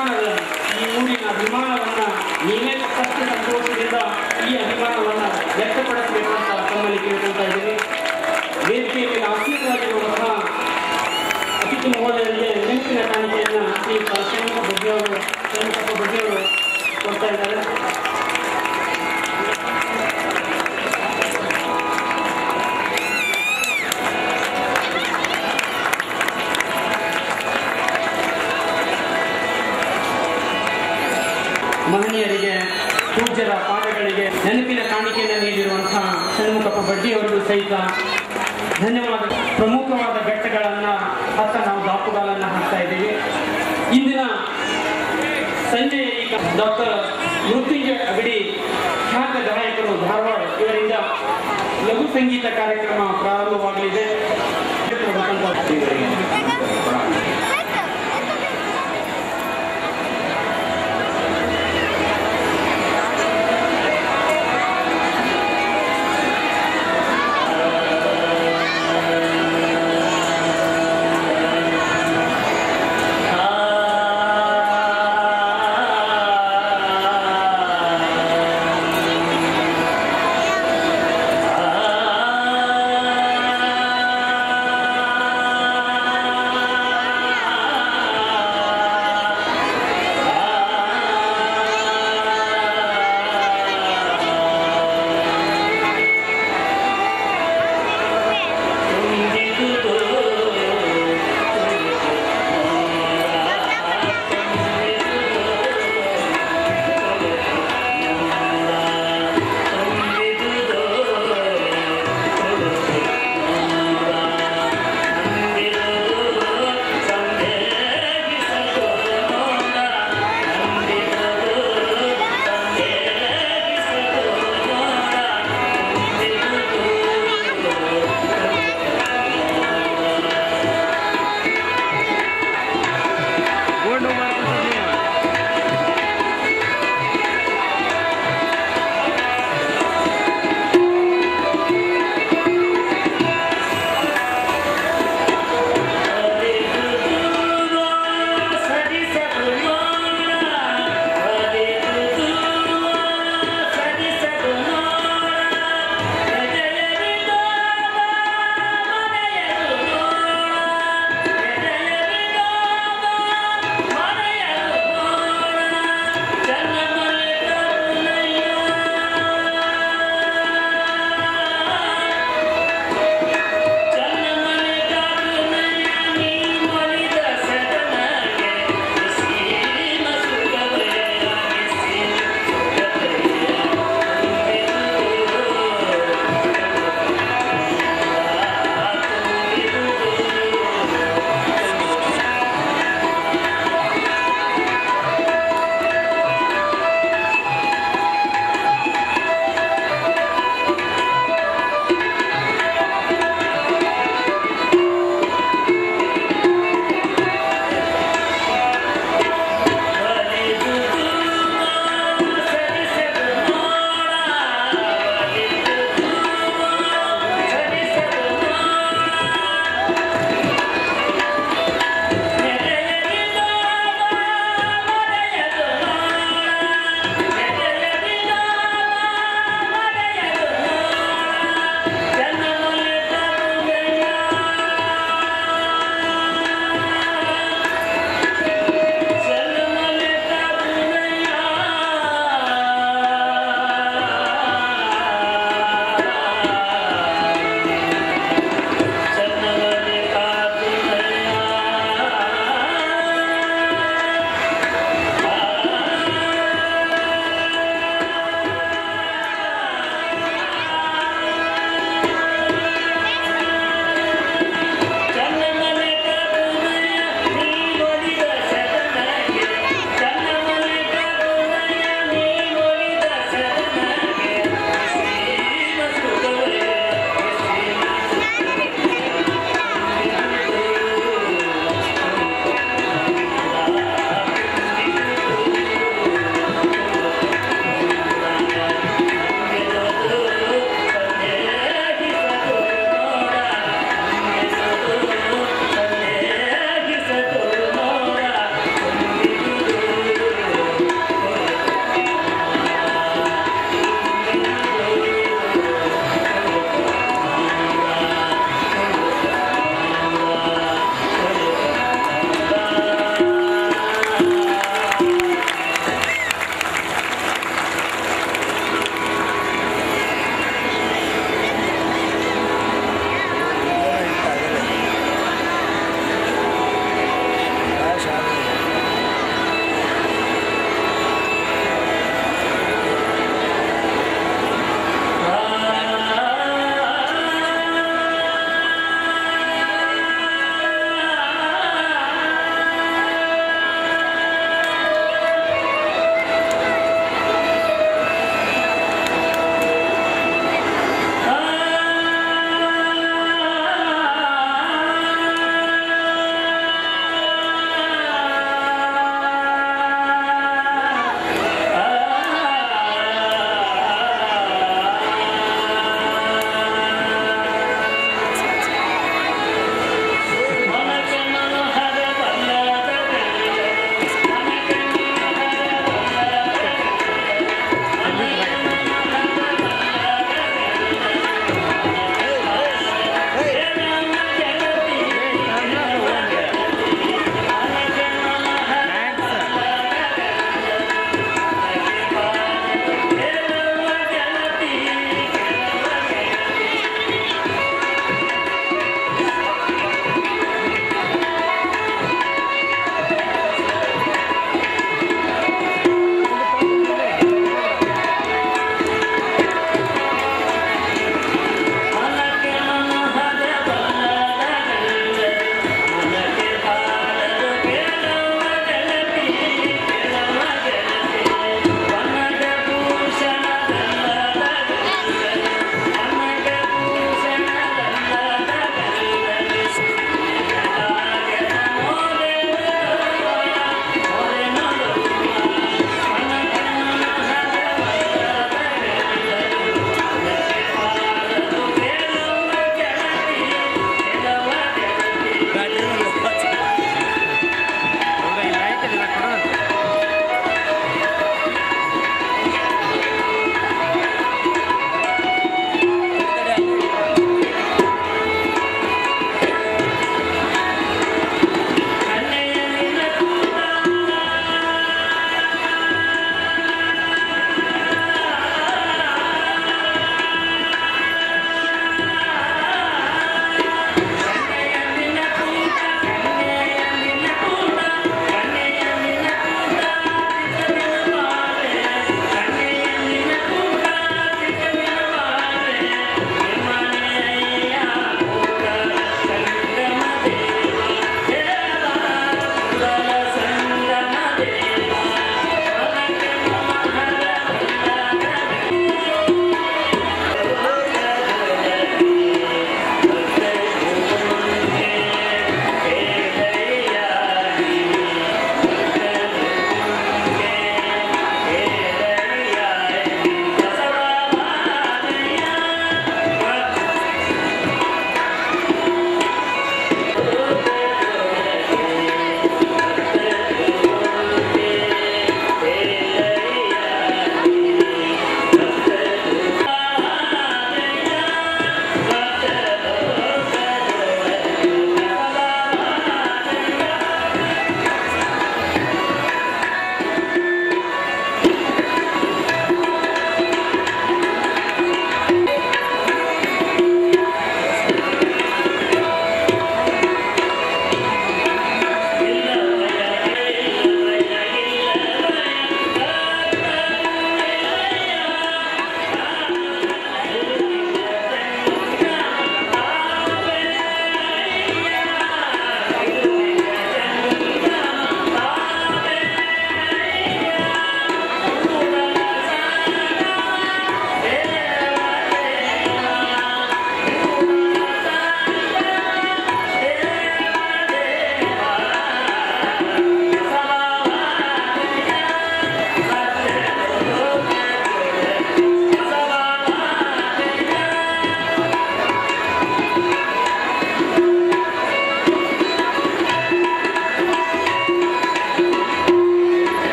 ಅಭಿಮಾನದ ಈ ಊರಿನ ಅಭಿಮಾನವನ್ನ ನೀವೇ ಸಾಕಷ್ಟು ಸಂತೋಷದಿಂದ ಈ ಅಭಿಮಾನವನ್ನ ವ್ಯಕ್ತಪಡಿಸಬೇಕು ಅಂತ ತಮ್ಮಲ್ಲಿ ಕೇಳ್ಕೊಳ್ತಾ ಇದ್ದೀನಿ. ವೇದಿಕೆ ಮೇಲೆ ಆಸೀನರಾಗಿರುವಂತಹ ಅತಿಥಿ ಮಹೋದಯರಿಗೆ ನೆನಪಿನ ಕಾಣಿಕೆಯನ್ನ ಶ್ರೀಯುತ ಷಣ್ಮುಖಪ್ಪ ಬಡ್ಡಿಯವರು ಕೊಡ್ತಾ ಇದ್ದಾರೆ. ಮಹನೀಯರಿಗೆ ಪೂಜ್ಯರ ಪಾಠಗಳಿಗೆ ನೆನಪಿನ ಕಾಣಿಕೆಯನ್ನು ನೀಡಿರುವಂತಹ ಷಣ್ಮುಖಪ್ಪ ಬಡ್ಡಿಯವರಿಗೂ ಸಹಿತ ಧನ್ಯವಾದ. ಪ್ರಮುಖವಾದ ಘಟ್ಟಗಳನ್ನು ಹತ್ತ ನಾವು ದಾಪುಗಾಲನ್ನು ಹಾಕ್ತಾ ಇದ್ದೀವಿ. ಇಂದಿನ ಸಂಜೆ ಈಗ ಡಾಕ್ಟರ್ ಮೃತ್ಯುಂಜಯ ಅಗಡಿ ಖ್ಯಾತ ಗಾಯಕರು ಧಾರವಾಡ ಇವರಿಂದ ಲಘು ಸಂಗೀತ ಕಾರ್ಯಕ್ರಮ ಪ್ರಾರಂಭವಾಗಲಿದೆ.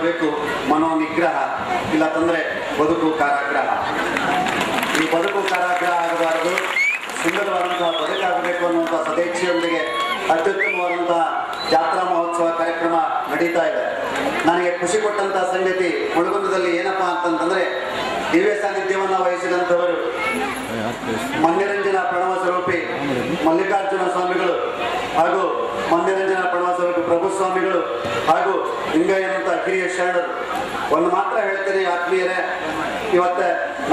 ಮಾಡಬೇಕು ಮನೋನಿಗ್ರಹ, ಇಲ್ಲ ತಂದರೆ ಬದುಕು ಕಾರಾಗ್ರಹ. ಈ ಬದುಕು ಕಾರಾಗ್ರಹ ಆಗಬಾರದು, ಸುಂದರವಾದಂತಹ ಬದುಕಾಗಬೇಕು ಅನ್ನುವಂಥ ಸದೇಚ್ಛೆಯೊಂದಿಗೆ ಅತ್ಯುತ್ತಮವಾದಂತಹ ಜಾತ್ರಾ ಮಹೋತ್ಸವ ಕಾರ್ಯಕ್ರಮ ನಡೀತಾ ಇದೆ. ನನಗೆ ಖುಷಿ ಕೊಟ್ಟಂತಹ ಸಂಗತಿ ಮುಳುಗುಂದದಲ್ಲಿ ಏನಪ್ಪಾ ಅಂತಂತಂದ್ರೆ, ದಿವ್ಯ ಸಾನ್ನಿಧ್ಯವನ್ನು ವಹಿಸಿದಂಥವರು ಮಂದಿರಂಜನ ಪ್ರಣವ ಸ್ವರೂಪಿ ಮಲ್ಲಿಕಾರ್ಜುನ ಸ್ವಾಮಿಗಳು ಹಾಗೂ ಮಂದಿರಂಜನ ಪ್ರಣವ ಸ್ವರೂಪಿ ಪ್ರಭು ಸ್ವಾಮಿಗಳು ಹಾಗೂ ಹಿಂಗಯ್ಯನಂತ ಹಿರಿಯ ಶರಣರು. ಒಂದು ಮಾತ್ರ ಹೇಳ್ತೀನಿ ಆತ್ಮೀಯರೇ, ಇವತ್ತ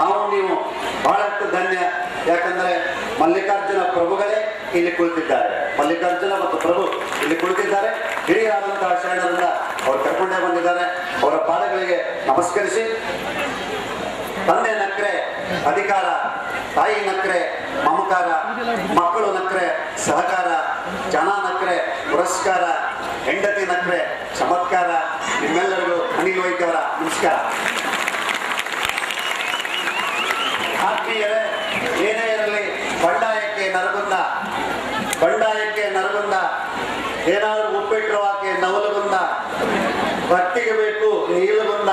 ನಾವು ನೀವು ಬಹಳಷ್ಟು ಧನ್ಯ. ಯಾಕಂದ್ರೆ ಮಲ್ಲಿಕಾರ್ಜುನ ಪ್ರಭುಗಳೇ ಇಲ್ಲಿ ಕುಳಿತಿದ್ದಾರೆ, ಮಲ್ಲಿಕಾರ್ಜುನ ಮತ್ತು ಪ್ರಭು ಇಲ್ಲಿ ಕುಳಿತಿದ್ದಾರೆ. ಹಿರಿಯರಾದಂತಹ ಶರಣರಿಂದ ಅವ್ರು ಕರ್ಕೊಂಡೇ ಬಂದಿದ್ದಾರೆ. ಅವರ ಪಾದಗಳಿಗೆ ನಮಸ್ಕರಿಸಿ, ತಂದೆ ನಕ್ರೆ ಅಧಿಕಾರ, ತಾಯಿ ನಕ್ರೆ ಮಮಕಾರ, ಮಕ್ಕಳು ನಕ್ರೆ ಸಹಕಾರ, ಜನ ನಕ್ರೆ ಪುರಸ್ಕಾರ, ಹೆಂಡತಿ ನಕ್ರೆ ಚಮತ್ಕಾರ. ನಿಮ್ಮೆಲ್ಲರಿಗೂ ಅನಿಲ್ ವೈದ್ಯ ಅವರ ನಮಸ್ಕಾರ. ಆತ್ಮೀಯರೇ, ಏನೇ ಇರಲಿ ಬಂಡಾಯಕ್ಕೆ ನರಗುಂದ, ಬಂಡಾಯಕ್ಕೆ ನರಗುಂದ, ಏನಾದರೂ ಉಪ್ಪಿಟ್ಟಿರುವಾಕೆ ನವಲುಗುಂದ, ಭಕ್ತಿಗೆ ಬೇಕು ನೀಲಗುಂದ,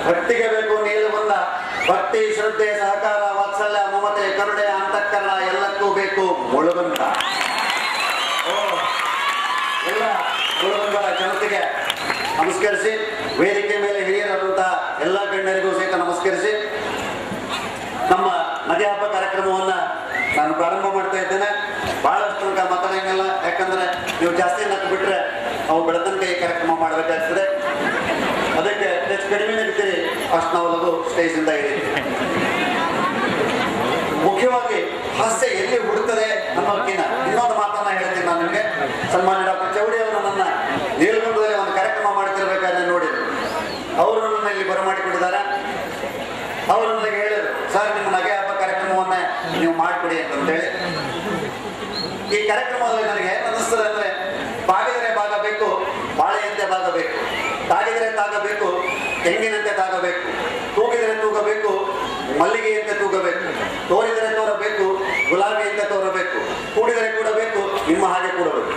ಭಕ್ತಿಗೆ ಬೇಕು ನೀಲಗುಂದ. ಭಕ್ತಿ, ಶ್ರದ್ಧೆ, ಸಹಕಾರ, ವಾತ್ಸಲ್ಯ, ಮಮತೆ, ಕರುಣೆ, ಅಂತಃಕರಣ ಎಲ್ಲಕ್ಕೂ ಬೇಕು ಮುಳುಗುಂದ. ಎಲ್ಲ ಮುಳುಗುಂದರ ಜನತೆಗೆ ನಮಸ್ಕರಿಸಿ, ವೇದಿಕೆ ಮೇಲೆ ಹಿರಿಯರಾದಂತಹ ಎಲ್ಲ ಗಣ್ಯರಿಗೂ ಸಹಿತ ನಮಸ್ಕರಿಸಿ, ನಮ್ಮ ನದಿ ಹಬ್ಬ ಕಾರ್ಯಕ್ರಮವನ್ನ ನಾನು ಪ್ರಾರಂಭ ಮಾಡ್ತಾ ಇದ್ದೇನೆ. ಬಹಳಷ್ಟು ತನಕ ಮಾತಾಡಂಗಿಲ್ಲ, ಯಾಕಂದ್ರೆ ನೀವು ಜಾಸ್ತಿ ನಕ್ಕು ಬಿಟ್ರೆ ನಾವು ಬೆಳತನಕ ಈ ಕಾರ್ಯಕ್ರಮ ಮಾಡಬೇಕಾಗ್ತದೆ. ಅದಕ್ಕೆ ಹೆಚ್ಚು ಕಡಿಮೆ ನಗ್ತೀರಿ ಅಷ್ಟು ನಾವು ಲಘು ಸ್ಟೇಜ್ ಇಂದ ಇದ್ದೀವಿ. ಮುಖ್ಯವಾಗಿ ಹಾಸ್ಯ ಎಲ್ಲಿ ಹುಡುತ್ತದೆ ಅನ್ನೋದಕ್ಕಿಂತ ಇನ್ನೊಂದು ಮಾತನ್ನ ಹೇಳ್ತೀನಿ ನಾನು ನಿಮಗೆ. ಸನ್ಮಾನ್ಯ ಡಾಕ್ಟರ್ ಚೌಡಿ ಅವರು ನನ್ನ ನೀಲಗುಂದದಲ್ಲಿ ಒಂದು ಕಾರ್ಯಕ್ರಮ ಮಾಡ್ತಿರ್ಬೇಕಾದ್ರೆ ನೋಡಿದ್ರು. ಅವರು ನನ್ನ ಇಲ್ಲಿ ಬರಮಾಡಿಕೊಂಡಿದ್ದಾರೆ. ಅವರು ನನಗೆ ಹೇಳಿದ್ರು, ಸರ್ ನಿಮ್ಮ ನಗೆ ಹಬ್ಬ ಕಾರ್ಯಕ್ರಮವನ್ನೇ ನೀವು ಮಾಡಿಕೊಡಿ ಅಂತಂತೇಳಿ. ಈ ಕಾರ್ಯಕ್ರಮದಲ್ಲಿ ನನಗೆ ಅನ್ನಿಸ್ತದೆ ಅಂದ್ರೆ, ಬಾಗಿದರೆ ಭಾಗ ಬೇಕು, ಬಾಳೆಯಂತೆ ಭಾಗ ಬೇಕು, ತಾಗಿದರೆ ತಾಗಬೇಕು, ತೆಂಗಿನಂತೆ ತಾಗಬೇಕು, ತೂಗಿದರೆ ತೂಗಬೇಕು, ಮಲ್ಲಿಗೆಯಂತೆ ತೂಗಬೇಕು, ತೋರಿದರೆ ತೋರಬೇಕು, ಗುಲಾಬಿಯಂತೆ ತೋರಬೇಕು, ಕೂಡಿದರೆ ಕೂಡಬೇಕು, ನಿಮ್ಮ ಹಾಗೆ ಕೂಡಬೇಕು.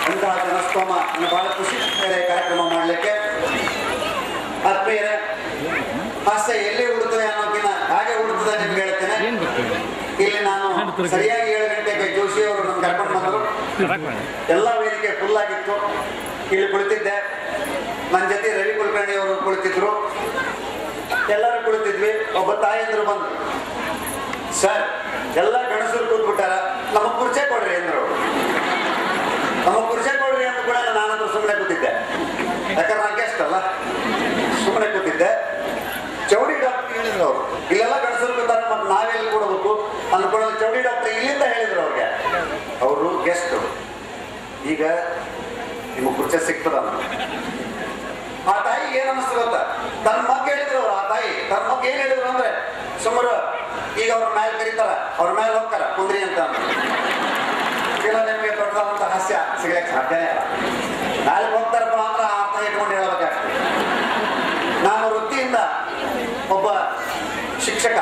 ಅಂತಹ ಜನಸ್ತೋಮ ಬಹಳ ಖುಷಿ ಕಾರ್ಯಕ್ರಮ ಮಾಡಲಿಕ್ಕೆ. ಆತ್ಮೀಯರೇ, ಹಾಸ್ಯ ಎಲ್ಲಿ ಹುಡುತ್ತದೆ ಅನ್ನೋದಕ್ಕಿಂತ ಹಾಗೆ ಹುಡುತ್ತದೆ ನಿಮ್ಗೆ ಹೇಳ್ತೇನೆ. ಇಲ್ಲಿ ನಾನು ಸರಿಯಾಗಿ 7 ಗಂಟೆಗೆ ಜೋಶಿ ಅವರು ನನ್ನ ಕರ್ಕೊಂಡು ಬಂದರು. ಎಲ್ಲ ವೇದಿಕೆ ಫುಲ್ ಆಗಿತ್ತು. ಇಲ್ಲಿ ಕುಳಿತಿದ್ದೆ, ನನ್ನ ಜೊತೆ ರವಿ ಕುಲಕರ್ಣಿ ಅವರು ಕುಳಿತಿದ್ರು, ಎಲ್ಲರೂ ಕುಳಿತಿದ್ವಿ. ಒಬ್ಬ ತಾಯಂದ್ರು ಬಂದ್ರು, ಸರ್ ಎಲ್ಲ ಗಣಸರು ಕೂತ್ಬಿಟ್ಟಾರ, ನಮಗ್ ಕುರ್ಚೆ ಕೊಡ್ರಿ ಅಂದ್ರು. ನಮಗ್ ಕುರ್ಚೆ ಕೊಡ್ರಿ ಅಂತ ಕೂಡ ನಾನಂದ್ರು ಸುಮ್ಮನೆ ಕೂತಿದ್ದೆ, ಯಾಕಂದ್ರೆ ನಾನು ಗೆಸ್ಟ್ ಅಲ್ಲ, ಸುಮ್ಮನೆ ಕೂತಿದ್ದೆ. ಚೌಡಿ ಡಾಕ್ಟರ್ ಹೇಳಿದ್ರು ಅವರು, ಇಲ್ಲೆಲ್ಲ ಗಣಸರು ಕೂತಾರ, ಮತ್ತೆ ನಾವೆಲ್ಲಿ ಕೊಡಬೇಕು ಅಂದ್ಕೊಳ್ಳೋದು. ಚೌಡಿ ಡಾಕ್ಟರ್ ಇಲ್ಲಿಂದ ಹೇಳಿದ್ರು ಅವ್ರಿಗೆ, ಅವರು ಗೆಸ್ಟ್, ಈಗ ನಿಮಗೆ ಕುರ್ಚೆ ಸಿಗ್ತದ. ಆ ತಾಯಿ ಏನ್ ಅನ್ನಿಸ್ತು ಗೊತ್ತಾ, ತನ್ನ ಮಗ್ ಹೇಳಿದ್ರು ಅವ್ರು. ಆ ತಾಯಿ ತನ್ನ ಮಗ್ ಏನ್ ಹೇಳಿದ್ರು ಅಂದ್ರೆ, ಸುಮಾರು ಈಗ ಅವ್ರ ಮೇಲೆ ಕರೀತಾರ, ಅವ್ರ ಮೇಲೆ ಹೋಗ್ತಾರ ಕುಂದ್ರಿ ಅಂತ. ಕೆಲವು ನಿಮ್ಗೆ ದೊಡ್ಡದಾದಂತ ಹಾಸ್ಯ ಸಿಗ್ಲಿಕ್ಕೆ ಸಾಧ್ಯನೇ ಇಲ್ಲ. ನಾಲ್ಕು ಹೋಗ್ತಾರಪ್ಪ ಅಂದ್ರೆ ಅರ್ಥ ಇಟ್ಕೊಂಡು ಹೇಳ್ಬೇಕಾಗ್ತದೆ. ನಾನು ವೃತ್ತಿಯಿಂದ ಒಬ್ಬ ಶಿಕ್ಷಕ,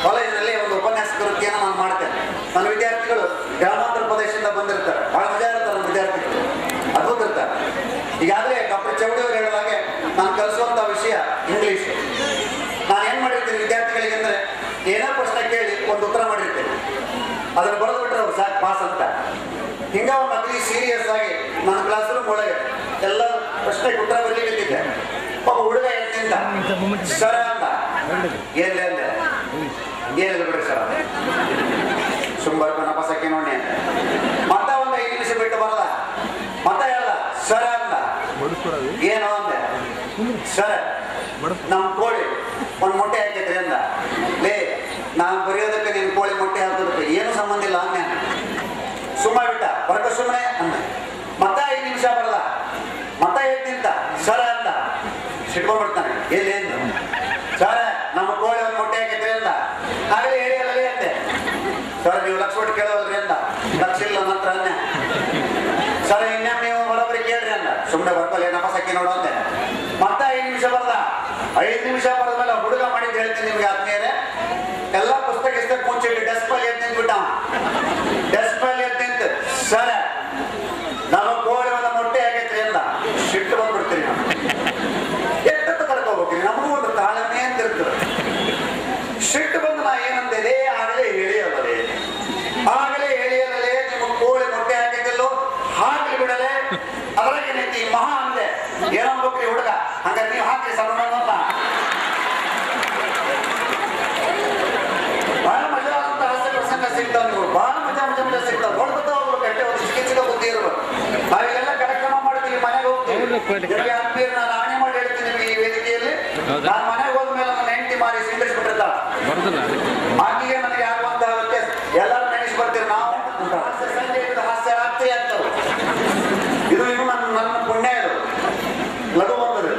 ಕಾಲೇಜಿನಲ್ಲಿ ಒಂದು ಉಪನ್ಯಾಸಕ ವೃತ್ತಿಯನ್ನು ನಾನು ಮಾಡ್ತೇನೆ. ನನ್ನ ವಿದ್ಯಾರ್ಥಿಗಳು ಗ್ರಾಮಾಂತರ ಪ್ರದೇಶದಿಂದ ಬಂದಿರ್ತಾರೆ, ಬಹಳ ಮಜಾ ಇರ್ತಾರೆ ನನ್ನ ವಿದ್ಯಾರ್ಥಿಗಳು, ಅದ್ಭುತ ಇರ್ತಾರೆ. ಈಗಾಗಲೇ ಡಾಕ್ಟರ್ ಚೌಡಿ ಅವರು ಹೇಳಿದ ಹಾಗೆ ನಾನು ಕಲಿಸುವಂತ ವಿಷಯ ಇಂಗ್ಲಿಷ್. ನಾನು ಏನ್ ಮಾಡಿರ್ತೀನಿ ವಿದ್ಯಾರ್ಥಿಗಳಿಗೆ ಅಂದ್ರೆ, ಏನೋ ಪ್ರಶ್ನೆ ಕೇಳಿ ಒಂದು ಉತ್ತರ ಮಾಡಿರ್ತೇನೆ, ಅದನ್ನು ಬರೆದು ಬಿಟ್ರೆ ಅವ್ರು ಸಾಕು ಪಾಸ್ ಅಂತ. ಹಿಂಗ ಒಂದು ಅತಿ ಸೀರಿಯಸ್ ಆಗಿ ನನ್ನ ಕ್ಲಾಸ್ ರೂಮ್ ಒಳಗೆ ಎಲ್ಲ ಪ್ರಶ್ನೆಗೆ ಉತ್ತರ ಬರಲಿಕ್ಕೆ ಒಬ್ಬ ಹುಡುಗ ಎತ್ತಿಂದ ಸರ ಅಂದ. ಏನ್ಲೆ ಅಂದೆ, ಏನಿಲ್ಲ ಬಿಡ್ರಿ ಸರ್, ಸುಂಬರ್ಕ ನಪಸಕ್ಕೆ ನೋಡಿ ಅಂತ. ಮತ್ತ ಒಂದು 5 ನಿಮಿಷ ಬಿಟ್ಟು ಬರಲ್ಲ, ಮತ್ತ ಹೇಳಲ್ಲ, ಸರ ಅಂದ. ಏನೋ ಅಂದೆ, ಸರ ನಮ್ ಕೋಳಿ ಒಂದ್ ಮೊಟ್ಟೆ ಹಾಕೈತ್ರಿ ಅಂದ. ಲೇ, ನಾನು ಬರೆಯೋದಕ್ಕೆ ನಿನ್ ಕೋಳಿ ಮೊಟ್ಟೆ ಹಾಕೋದಕ್ಕೆ ಏನು ಸಂಬಂಧ ಇಲ್ಲ ಅಂದೆ. ಸುಮ್ಮ ಬಿಟ್ಟ, ಬರ್ಕ ಸುಮ್ಮನೆ ಅಂದ. ಮತ್ತ 5 ನಿಮಿಷ ಬರಲ್ಲ, ಮತ್ತ ಹೇಳ್ತಿಂತ ಸರ ಅಂದ. ಸಿಟ್ಕೊಂಡ್ಬಿಡ್ತಾನೆ, ಎಲ್ಲಿ ಅಂದ. ಸರ ನಮ್ಮ ಕೋಳಿ ಒಂದು ಮೊಟ್ಟೆ ಹಾಕೈತ್ರಿ ಅಂದ. ಆಗಲೇ ಹೇಳಿ ಅಲ್ಲೇ ಅಂದೆ. ಸರ್ ನೀವು ಲಕ್ಷ ಕೊಟ್ಟು ಕೇಳೋಲ್ರಿ ಅಂದ. ಲಕ್ಷ ಇಲ್ಲ ನನ್ನ ಹತ್ರ ಅಂದೆ. ಸರ್ ಇನ್ನೊಮ್ಮೆ ನೀವು ಬರೋಬ್ಬರಿ ಕೇಳ್ರಿ ಅಂದ. ಸುಮ್ಮನೆ ಬರ್ಕೊಳ್ಳಿ ನಪಸಕ್ಕೆ ನೋಡು ಅಂದೆ. ಮತ್ತ 5 ನಿಮಿಷ ಬರಲ್ಲ. 5 ನಿಮಿಷ ಬರದ ಮೇಲೆ ಹುಡುಗ ಮಾಡಿದ್ದು ಹೇಳ್ತೀನಿ ನಿಮ್ಗೆ ಆತ್ಮೀಯರೇ. ಎಲ್ಲ ಪುಸ್ತಕ ಮುಚ್ಚಿಟ್ಟು ಡೆಸ್ಪಲ್ಲಿ ಎದ್ದು ನಿಂತ್ಬಿಟ್ಟ. ಡೆಸ್ಪಲ್ಲಿ ಎದ್ದು ನಿಂತು ಸರ ನಮ್ಮ ಕೋಳಿ ಒಂದು ಮೊಟ್ಟೆ ಆಗೈತ್ರಿ ಅಂದ. ಸಿಟ್ಟು ಬಂದ್ಬಿಡ್ತೀನಿ ನಾನು. ಸಿಟ್ಟು ಬಂದು ನಾ ಏನಂತೇನೆ, ಆಗಲೇ ಹೇಳಿಯಲ್ಲೇ ನಿಮ್ಮ ಕೋಳಿ ಮೊಟ್ಟೆ ಹಾಕಿದ್ದಲ್ಲೋ ಹಾಕಿ ಬಿಡಲೆ, ಅದ್ರಾಗೆ ಏನೈತಿ ಮಹಾ ಅಂದೆ. ಏನನ್ಬೇಕ್ರಿ ಹುಡುಗ, ಹಂಗಾರೆ ನೀವು ಹಾಕಿ ಸಣ್ಣ ಬಹಳ ಮಜಾ ಅಂತ ಹಾಸ್ಯ ಪ್ರಸಂಗ ಸಿಗ್ತಾವ. ನೀವು ಬಹಳ ಮಜಾ ಸಿಗ್ತಾವ. ನೋಡ್ಕೊತಾವ್ರು ಕಟ್ಟೆ ಒಂದು ಚಿಕಿತ್ಸೆ ಬುದ್ಧಿ ಇರ್ಬೇಕು. ನಾವೆಲ್ಲ ಕಾರ್ಯಕ್ರಮ ಮಾಡ್ತೀವಿ, ಮನೆಗೆ ಹೋಗ್ತೀವಿ. ಆತ್ಮೀಯರು ನಾನು ಆಣೆ ಮಾಡಿ ಹೇಳ್ತೀನಿ ಈ ವೇದಿಕೆಯಲ್ಲಿ, ನಾನು ಮನೆಗೆ ಹೋದ್ಮೇಲೆ ನನ್ನ ಹೆಂಡತಿ ಮಾರಿ ಸಿಂಡಿಸ್ಬಿಟ್ಟಿರ್ತಾಳ. ಆಕೆಗೆ ನನಗೆ ಆಗುವಂತಹ ವ್ಯತ್ಯಾಸ ಎಲ್ಲರೂ ನೆನೆಸಿ ಬರ್ತೀವಿ. ನಾವು ಸಂಜೆ ಹಾಸ್ಯ ರಾತ್ರಿ ಆಗ್ತವೆ. ಇದು ನನ್ನ ಪುಣ್ಯ. ಇದು ಲಘು ಬಂದದು.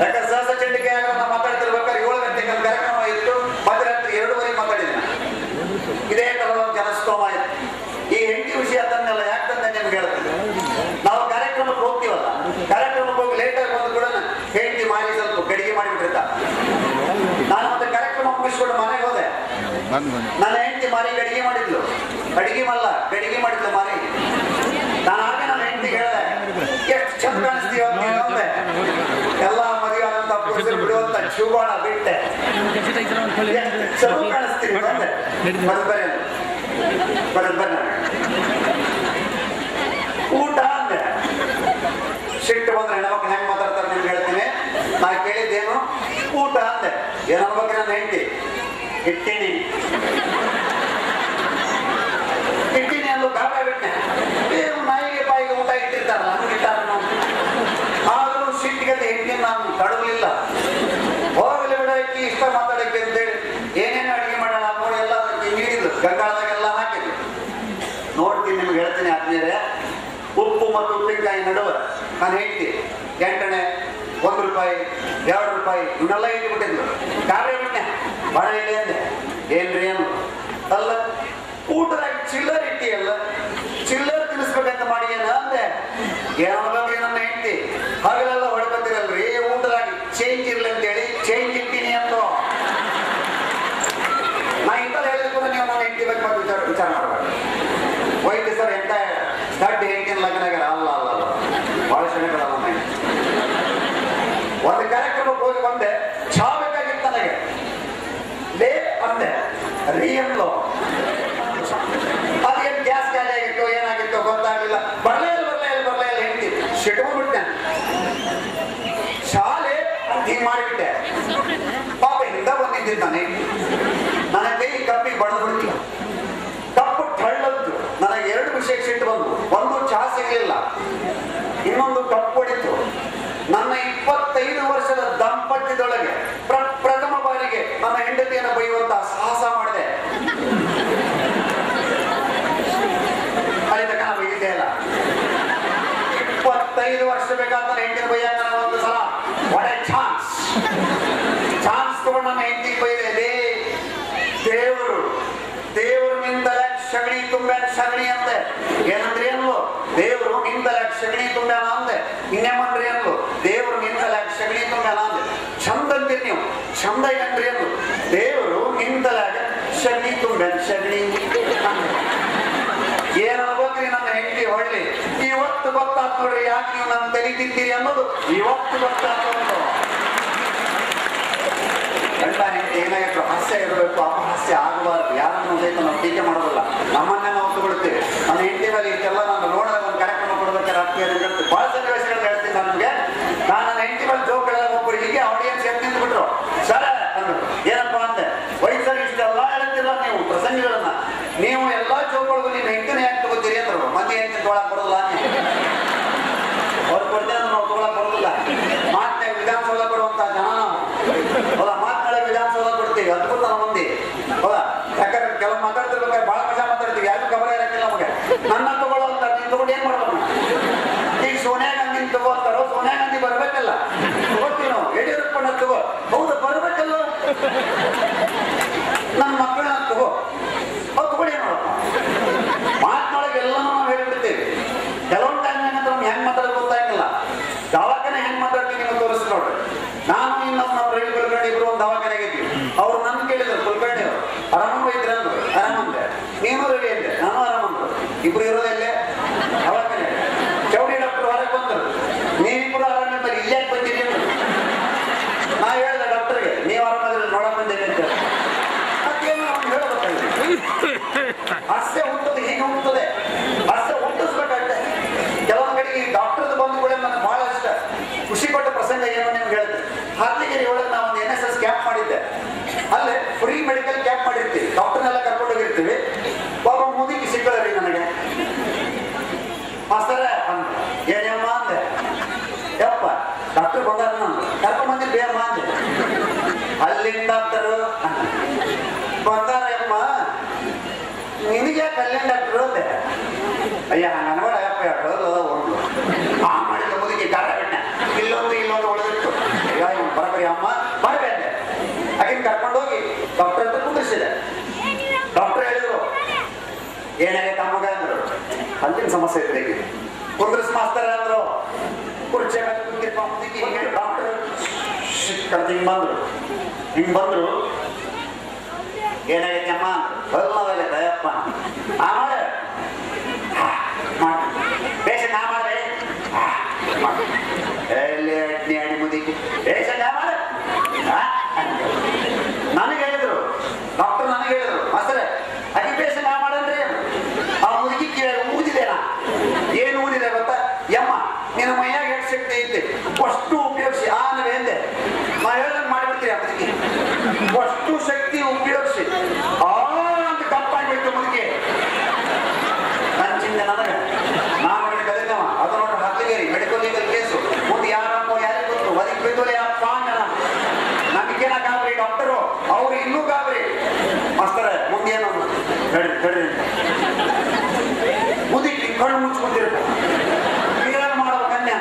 ಯಾಕಂದ್ರೆ ಸಹಸ ಚಂಡಿಕೆ ನಾವು ಮಾತಾಡ್ತಿರ್ಬೇಕಾದ್ರೆ 7 ಗಂಟೆಗೆ ಒಂದು ಕಾರ್ಯಕ್ರಮ ಇತ್ತು, ಮಧ್ಯರಾತ್ರಿ 2:30 ಮಾತಾಡಿದ್ದೀನಿ. ಇದೇ ತರದ ಒಂದು ಜನಸ್ತೋಮ ಆಯ್ತು. ಈ ಹೆಂಡತಿ ವಿಷಯ ತಂದೆಲ್ಲ ಯಾಕೆ ತಂದೆ ನಿಮ್ಗೆ ಹೇಳ್ತೀನಿ. ನಾವು ಕಾರ್ಯಕ್ರಮಕ್ಕೆ ಹೋಗ್ತೀವಲ್ಲ, ಕಾರ್ಯಕ್ರಮಕ್ಕೆ ಹೋಗಿ ಲೇಟಾಗಿ ಬಂದು ಕೂಡ ಹೆಂಡತಿ ಮಾರಿ ಸ್ವಲ್ಪ ಗಡಿಗೆ ಮಾಡಿಬಿಟ್ಟಿರ್ತ. ನಾನು ಮತ್ತೆ ಕಾರ್ಯಕ್ರಮ ಮುಗಿಸ್ಕೊಂಡು ಮನೆಗೆ ಹೋದೆ. ನನ್ನ ಹೆಂಡತಿ ಮಾರಿ ಗಡಿಗೆ ಮಾಡಿದ್ಲು. ಗಡಿಗೆ ಮಾಡಿದ್ಲು ಮಾರಿ. ನಾನು ಹಾಗೆ ನನ್ನ ಹೆಂಡತಿಗೆ ಹೇಳಿದೆ, ಎಷ್ಟು ಚಂದ ಕಾಣಿಸ್ತೀವ ಅಂತ. ಎಲ್ಲ ಮದುವೆ ಆದಂತ ಪುರುಷರು ಬಿಡುವಂತ ಶಿವಬಾಣ ಬಿಟ್ಟೆ, ಚಲೋ ಕಾಣಿಸ್ತೀವಿ ಬಂದೆ. ಬರ ಊಟ ಅಂದೆ. ಸಿಟ್ಟು ಬಂದ್ರೆ ಹೆಣ್ಮಕ್ಳು ಹೆಂಗ್ ಮಾತಾಡ್ತಾರೆ ನಿಮ್ಗೆ ಹೇಳ್ತೀನಿ. ನಾ ಕೇಳಿದ್ದೇನು, ಊಟ ಅಂದೆ. ಏನನ್ಬೇಕು ನನ್ನ ಹೆಂಡತಿ, ಇಟ್ಟಿನಿ ಅಂದು ಗಾಬೆ ಬಿಟ್ಟೆ. ನಾಯಿಗೆ ಬಾಯಿಗೆ ಊಟ ಇಟ್ಟಿರ್ತಾರಲ್ಲ, ಹಂಗೆ ಇಟ್ಟಾರ. ಆದ್ರೂ ಸಿಟ್ಟಿಗೆ ಹೆಂಡತಿ ನಾನು ತಡವಲಿಲ್ಲ. ಹೋಗಲಿ ಬಿಡಕ್ಕೆ ಇಷ್ಟ ಮಾತಾಡಕ್ಕೆ ಅಂತೇಳಿ ಏನೇನು ಅಡಿಗೆ ಮಾಡೋಣ ನೋಡಿ ಎಲ್ಲ ನೀಡಿದ್ರು. ಗಂಗಾಳದಾಗೆಲ್ಲ ಹಾಕಿದ್ರು. ನೋಡ್ತೀನಿ, ನಿಮ್ಗೆ ಹೇಳ್ತೀನಿ ಆದ್ಮೇಲೆ, ಉಪ್ಪು ಮತ್ತು ಉಪ್ಪಿನಕಾಯಿ ನಡುವೆ ನಾನು ಹೆಂಡತಿ 8 ಅಣೆ, 1 ರೂಪಾಯಿ, 2 ರೂಪಾಯಿ ಇವನ್ನೆಲ್ಲ ಇಟ್ಬಿಟ್ಟಿದ್ಲು. ಕಾರ್ಯ ಬಿಟ್ಟೆ, ಬಹಳ ಇಲ್ಲಿ ಅಂದೆ. ಏನ್ರಿ ಏನು ಅಲ್ಲ, ಊಟದಾಗ ಚಿಲ್ಲರ್ ಇಟ್ಟಿಯಲ್ಲ, ಚಿಲ್ಲರ್ ತಿನ್ನಿಸ್ಬೇಕಂತ ಮಾಡಿ ಏನ ಅಂದೆ. ಏನಂದ್ರಿ ನನ್ನ ಹೆಂಡತಿ, ಹಾಗೆಲ್ಲ ಹೊಡ್ಕೊತಿರಲ್ರಿ, ಊಟದಾಗ ಚೇಂಜ್ ಇರ್ಲಿ ಅಂತೇಳಿ ಚೇಂಜ್ ಇಟ್ಟಿನಿ ಅಂತ. ನಾ ಇಂಥದ್ದು ಹೇಳಿದ್ರು ನೀವು ನನ್ನ ಹೆಂಡತಿ ಬಗ್ಗೆ ಮತ್ತೆ ವಿಚಾರ ಮಾಡಬಾರ್ದು. ಹೋಯ್ತು ಸರ್, ಎಂತ ದಡ್ಡ ಹೆಂಡತಿನ ಲಗ್ನಾಗ ಅಲ್ಲ ಬಹಳ ಕ್ಷಣಗಳಲ್ಲ. ಒಂದು ಕಾರ್ಯಕ್ರಮಕ್ಕೆ ಹೋಗಿ ಬಂದೆ, ಚಾ ಬೇಕಾಗಿತ್ತು ನನಗೆ. ಲೇ ಅಂದೆ, ರೀಯನ್ಲೋ ಅದೇನು ಗ್ಯಾಸ್ ಖಾಲಿ ಆಗಿತ್ತು ಏನಾಗಿತ್ತು ಗೊತ್ತಾಗಲಿಲ್ಲ. ಬರ್ಲೇ ಇಲ್ಲ ಹೆಂಡತಿ ಸಿಟ್ಕೊಂಡ್ಬಿಟ್ಟೆ. ಶಾಲೆ ಅಂತ ಹಿಂಗ್ ಮಾಡಿಬಿಟ್ಟೆ. ಪಾಪ ಹಿಂದ ಬಂದಿದ್ದಾನೆ. ನನ್ನ ಕೈ ಕಪ್ಪಿಗೆ ಬಡದ್ಬಿಡ್ತಿಲ್ಲ. ಕಪ್ಪು ಟಳ್ಳದ್ದು. ನನಗೆ 2 ವಿಷಯಕ್ಕೆ ಸಿಟ್ಟು ಬಂದು. ಒಂದು, ಚಹಾ ಸಿಗ್ಲಿಲ್ಲ. ಇನ್ನೊಂದು ಕಪ್ಪು ಹೊಡಿತು. ನನ್ನ 25 ವರ್ಷದ ದಾಂಪತ್ಯದೊಳಗೆ ಪ್ರಥಮ ಬಾರಿಗೆ ನನ್ನ ಹೆಂಡತಿಯನ್ನು ಬೈಯುವಂತ ಸಾಹಸ ಮಾಡಿದೆ. ಅಲ್ಲಿ ತನಕ ನಾವು ಬೈದಿದ್ದೇ ಇಲ್ಲ. 25 ವರ್ಷ ಬೇಕಾದ ನನ್ನ ಹೆಂಡತಿನ ಬೈಯಾಕ ಒಂದು ಸಲ ಒಳ್ಳೆ ಚಾನ್ಸ್ ತಗೊಂಡು ನನ್ನ ಹೆಂಡತಿ ಬೈದೆ. ದೇವರು ನಿಂದಲ ಸಗಣಿ ತುಂಬ್ಯಾನ ಸಗಣಿ ಅಂದೆ. ಏನಂದ್ರೆ ಏನು, ದೇವರು ನಿಂದಲ ಸಗಣಿ ತುಂಬ್ಯಾನ ಅಂದೆ. ಇನ್ನೇಮಂದ್ರಿ ಏನು, ದೇವರು ನಿಂದಲ ಸಗಣಿ ತುಂಬ್ಯಾನ ಅಂದೆ. ಚಂದ ಅಂತೀರಿ ನೀವು, ಚಂದ ಏನ್ರಿ ಏನು, ದೇವರು ನಿಂದಲಾಗ ಸಗಣಿ ತುಂಬ್ಯಾನ ಸಗಣಿ ಅಂದೆ. ಏನನ್ಬೇಕ್ರಿ ನನ್ನ ಹೆಂಡತಿ ಹೊಳ್ಳಿ. ಇವತ್ತು ಗೊತ್ತಾತ್ ನೋಡ್ರಿ ಯಾಕೆ ನೀವು ನನ್ನ ತೆಲಿತಿದ್ದೀರಿ ಅನ್ನೋದು. ಇವತ್ತು ಗೊತ್ತಾತ್. ಗಂಡ ಹೆಂಡತಿ ಏನಾಗಿತ್ತು, ಹಾಸ್ಯ ಇರಬೇಕು, ಅಪಹಾಸ್ಯ ಆಗಬಾರ್ದು. ಯಾರನ್ನು ಸಹಿತ ನಾವು ಟೀಕೆ ಮಾಡೋದಿಲ್ಲ, ನಮ್ಮನ್ನೇ ನಾವು ತಗೊಳ್ತೀವಿ. ನನ್ನ ಹೆಂಡತಿ ಮೇಲೆ ಇಷ್ಟೆಲ್ಲ ನಾನು ನೋಡಿದಾಗ ಒಂದು ಕಾರ್ಯಕ್ರಮ ಕೊಡ್ಬೇಕಾದ್ರೆ ರಾತ್ರಿ ಬಹಳ ಸನ್ನಿವೇಶಗಳು ಹೇಳ್ತೀನಿ ನನಗೆ. ನಾನು ನನ್ನ ಹೆಂಡತಿ ಮೇಲೆ ಜೋಕ್ ಹೇಳಿದಾಗ ಒಬ್ಬರು ಹೀಗೆ ಆಡಿಯನ್ಸ್ ಎದ್ದು ನಿಂತ್ಬಿಟ್ರು. ಸರ್ ಅಂದ್ರು. ಏನಪ್ಪಾ ಅಂದೆ, ವಯಸ್ಸಲ್ಲಿ ಇಷ್ಟೆಲ್ಲ ಹೇಳ್ತಿಲ್ಲ ನೀವು ಪ್ರಸಂಗಗಳನ್ನ, ನೀವು ಎಲ್ಲಾ ಜೋಕ್ಗಳಿಗೂ ನಿಮ್ಮ ಹೆಂಡತಿನ ಯಾಕೆ ತಗೋತೀರಿ ಅಂದ್ರು. ಮಂದಿ ಹೆಂಡತಿ ತೊಗೊಳಕ್ ಬರೋದಿಲ್ಲ, ಅವ್ರು ಕೊಡ್ತೇನೆ ನಾವು ತೊಗೊಳಕ್ ಬರೋದಿಲ್ಲ. ಮಾತನಾಗ ವಿಧಾನಸೌಧ ಕೊಡುವಂತ ಜನ ನಾವು. ಹೌದಾ, ಮಾತನಾಡಕ್ಕೆ ವಿಧಾನಸೌಧ ಕೊಡ್ತೀವಿ, ಅದ್ಭುತ ನಮ್ಮ ಮಂದಿ. ಹೌದಾ, ಯಾಕಂದ್ರೆ ಕೆಲವು ಮಾತಾಡ್ತಿರ್ಬೇಕಾದ್ರೆ ಬಹಳ ಮಜಾ ಮಾತಾಡ್ತೀವಿ, ಯಾರು ಖಬರ ಇರಕ್ಕಿಲ್ಲ ನಮಗೆ. ನನ್ನ ತಗೊಳ್ಳೋ ಅಂತ ನೀನ್ ತಗೊಂಡು ಏನ್ ಮಾಡ್ಬೇಕು. ಈಗ ಸೋನಿಯಾ ಗಾಂಧಿ ತಗೋತಾರೋ, ಸೋನಿಯಾ ಗಾಂಧಿ ಬರ್ಬೇಕಲ್ಲ, ತಗೋತೀವಿ ನಾವು. ಯಡಿಯೂರಪ್ಪನ ತಗೋ, ಹೌದು ಬರ್ಬೇಕಲ್ಲ. ನನ್ನ ಮಕ್ಕಳನ್ನ ತಗೋ, ಅವ್ರು ತಗೊಳ್ಳಿ ನೋಡಪ್ಪ. ಮಾತನೊಳಗೆ ಎಲ್ಲಾನು ನಾವು ಹೇಳ್ಬಿಡ್ತೀವಿ. ಕೆಲವೊಂದು ಟೈಮ್ ಏನಂದ್ರೆ ನಮ್ಗೆ ಹೆಂಗ್ ಮಾತಾಡೋದು ಗೊತ್ತಾಗಿಲ್ಲ. ದವಾಖಾನೆ ಹೆಂಗ್ ಮಾತಾಡ್ತೀವಿ ನಿಮ್ಗೆ ತೋರಿಸಿ ನೋಡ್ರಿ. ನಾನು ಇನ್ನೊಂದು ನಮ್ಮ ರವಿ ಕುಲಕರ್ಣಿ ಇಬ್ರು ಒಂದು ದವಾಖಾನೆಗೆ ಇದ್ವಿ. ಅವ್ರು ನನ್ನ ಕೇಳಿದ್ರು, ಕುಲಕರ್ಣಿ ಅವರು ಆರಾಮ ಇದ್ರ ಅಂದ್ರು. ಆರಾಮಂದೆ. ನೀನು ರವಿ ಅಂದೆ, ನಾನು ಆರಾಮಂದ್ರು. ಇಬ್ರು ಇರೋದಲ್ಲೇ ದವಾಖಾನೆ. ಚೌಡಿ ಡಾಕ್ಟರ್ ಹೊರಗೆ ಬಂದ್ರು, ನೀವಿಬ್ರು ಆರಾಮಿದ್ದಾರೆ, ಇಲ್ಲಾಕ್ ಬಂದಿರಿ ಅಂದ್ರು. ನಾ ಹೇಳಿದೆ ಡಾಕ್ಟರ್ಗೆ, ನೀವು ಆರಾಮದ್ರೆ ನೋಡಕ್ ಬಂದೇನೆ ಅಂತ. ಹಾಸ್ಯ ಹುಟ್ಟೋದು ಹೀಗೆ ಹುಟ್ಟುತ್ತದೆ, ಹಾಸ್ಯ ಹುಟ್ಟಿಸ್ಬೇಕಾಗ್ತದೆ. ಕೆಲವೊಂದು ಕಡೆಗೆ ಡಾಕ್ಟರ್ದು ಬಂಧುಗಳೇ ನನಗೆ ಬಹಳ ಇಷ್ಟ. ಖುಷಿ ಪಟ್ಟ ಪ್ರಸಂಗ ಏನು ನಿಮ್ಗೆ ಹೇಳ್ತೇನೆ. ಹಾರ್ಲಿಗೆರೆ ಒಳಗೆ ನಾವು ಒಂದು NSS ಕ್ಯಾಂಪ್ ಮಾಡಿದ್ದೆ. ಅಲ್ಲೇ ಫ್ರೀ ಮೆಡಿಕಲ್ ಕ್ಯಾಂಪ್ ಮಾಡಿರ್ತೀವಿ, ಡಾಕ್ಟರ್ನೆಲ್ಲ ಕರ್ಕೊಂಡು ಹೋಗಿರ್ತೀವಿ. ಒಬ್ಬ ಮುದುಕಿ ಸಿಕ್ಕಳ್ರಿ ನನಗೆ. ಮಾಸ್ತರ ಏನಮ್ಮ ಅಂದೆ. ಯಪ್ಪ ಡಾಕ್ಟರ್ ಬಂದಾರ, ನಾನು ಕರ್ಕೊಂಡ್ ಬಂದಿ ಬೇಮ್ಮ ಅಂದೆ. ಅಲ್ಲಿಂದ ಡಾಕ್ಟರು ಬಂದಾರಮ್ಮ, ನಿನಗೆ ಕಲ್ಯಾಣ ಡಾಕ್ಟರ್ ಅಂದೆ. ಅಯ್ಯ ನನಗಡ ಯಪ್ಪ ಹೇಳೋದು ಒಂದು ಆ ಮಾಡಿದ ಮುದುಕಿ ಕಾರ ಬಿಟ್ಟ, ಇಲ್ಲೊಂದು ಉಳಿದಿತ್ತು. ಅಯ್ಯ ಇವ್ನು ಬರಬರಿ ಅಮ್ಮ ಬರಬೇ ಅಂದೆ. ಆಕಿನ ಕರ್ಕೊಂಡೋಗಿ ಡಾಕ್ಟರ್ ಅಂತ ಕುಂದಿಸಿದೆ. ಡಾಕ್ಟರ್ ಹೇಳಿದ್ರು ಏನಾಗೈತೆ ಅಮ್ಮಗ ಅಂದ್ರು. ಅಲ್ಲಿನ ಸಮಸ್ಯೆ ಇದ್ರೆ ಕುಂದ್ರಿಸ್ ಮಾಸ್ತರ ಅಂದ್ರು. ಕುರ್ಚಿ ಡಾಕ್ಟರ್ ಹಿಂಗ್ ಬಂದ್ರು. ಏನಾಗೈತೆ ಅಮ್ಮ ಹೊಲ್ನವಾಗೈತೆ ಅಯ್ಯಪ್ಪ ಆ ಮಾಡ ಬೇಷ ನಾ ಮಾಡ್ರೆ ಎಲ್ಲಿ ಅಡ್ನಿ ಅಡಿ ಮುದಿಗೆ ಬೇಷ ನಾ ಮಾಡ. ನನಗೆ ಹೇಳಿದ್ರು ಡಾಕ್ಟರ್, ನನಗೆ ಹೇಳಿದ್ರು ಮಾಸ್ತರ ಅತಿ ಬೇಷ ನಾ ಮಾಡನ್ರಿ. ಆ ಮುದುಕಿ ಕೇಳಿ ಊದಿದೇನಾ? ಏನು ಊದಿದೆ ಗೊತ್ತಾ? ಯಮ್ಮ ನಿನ್ನ ಮೈಯಾಗ ಎಷ್ಟು ಶಕ್ತಿ ಐತೆ ಅಷ್ಟು ಉಪಯೋಗಿಸಿ ಆನವೇ ಎಂದೆ. ನಾ ಹೇಳ್ದಂಗೆ ಮಾಡಿಬಿಡ್ತೀರಿ ಆ ಮುದುಕಿ. ಅಷ್ಟು ಶಕ್ತಿ ಉಪಯೋಗಿಸಿ ಅಂತ ಕಪ್ಪಾಗಿಬಿಟ್ಟು ಮುದುಕಿ. ನನ್ನ ಚಿಂತೆ ನನಗೆ ನಾನು ನೋಡಿ ಕಲಿತವ ಅದು ನೋಡಿ ಹಾಕ್ಲಿಗೇರಿ ಮೆಡಿಕಲ್ ಲೀಗಲ್ ಕೇಸು ಮುಂದೆ ಯಾರನ್ನೋ ಯಾರಿಗೆ ಗೊತ್ತು ಒದಗಿ ಬಿದ್ದೋಲೆ ಅಪ್ಪ ಅಂದ. ನಮಗೇನ ಗಾಬರಿ ಡಾಕ್ಟರು, ಅವ್ರು ಇನ್ನೂ ಗಾಬರಿ. ಮಾಸ್ತರ ಮುಂದೇನು ಕಡ್ರಿ ಮುದುಕಿ ಕಣ್ಣು ಮುಚ್ಕೊಂಡಿರ್ತ ಏನ್ ಮಾಡೋದು ಕನ್ಯಾ.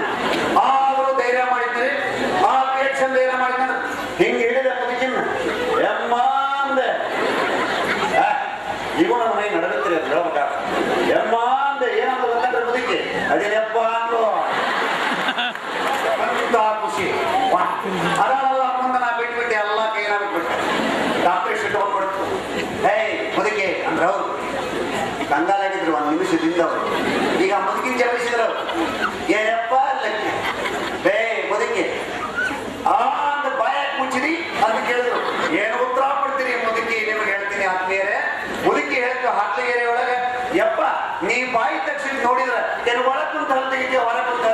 ಆದರೂ ಧೈರ್ಯ ಮಾಡಿದ್ರಿ, ಆ ಪೇಕ್ಷನ್ ಧೈರ್ಯ ಮಾಡಿದ್ರೆ ಹಿಂಗೆ ಹಿಡಿದ ಮುದುಕಿನ ಎಮ್ಮ ಅಂದೆ. ಈಗ ನಮ್ಮ ಮನೆ ನಡೆಯುತ್ತೀರಿ ಅಂತ ಹೇಳ್ಬೇಕ. ಎಮ್ಮ ಅಂದೆ ಏನಂತ ಗೊತ್ತಂದ್ರೆ ಮುದುಕಿ ಅದೇನಪ್ಪ ಅಂದ್ರು ಅಂತ ಖುಷಿ. ಅದಲ್ಲ ಮುಂದೆ ನಾ ಬಿಟ್ಬಿಟ್ಟೆ, ಎಲ್ಲ ಕೈನ ಬಿಟ್ಬಿಟ್ಟೆ. ಡಾಕ್ಟರ್ ಸಿಟ್ಕೊಂಡ್ಬಿಡ್ತು. ಹೇ ಮುದುಕಿ ಅಂದ್ರೆ ಅವ್ರು ಕಂಗಾಲಾಗಿದ್ರು ಒಂದು ನಿಮಿಷದಿಂದ ಅವರು. ಈಗ ಮುದುಕಿನ ಜಪಿಸಿದ್ರು ಏನಪ್ಪ ಲಕ್ಕಿ ಬೇ ಮುದುಕಿ ಅಂತ ಬಾಯಾಗಿ ಮುಚ್ಚಿದಿ ಅಂತ ಕೇಳಿದ್ರು. ಏನು ಉತ್ತರ ಕೊಡ್ತೀರಿ ಮುದುಕಿ? ನಿಮ್ಗೆ ಹೇಳ್ತೀನಿ ಆತ್ಮೀಯರೇ. ಮುದುಕಿ ಹೇಳಿದ್ರು ಹಾಕ್ಲಿಗೆರೆ ಒಳಗೆ, ಯಪ್ಪ ನೀ ಬಾಯಿ ತಕ್ಷಣ ನೋಡಿದ್ರೆ ಏನು ಒಳ ಕುಂತ ತೆಗಿತೀಯ ಹೊರ ಕುಂತ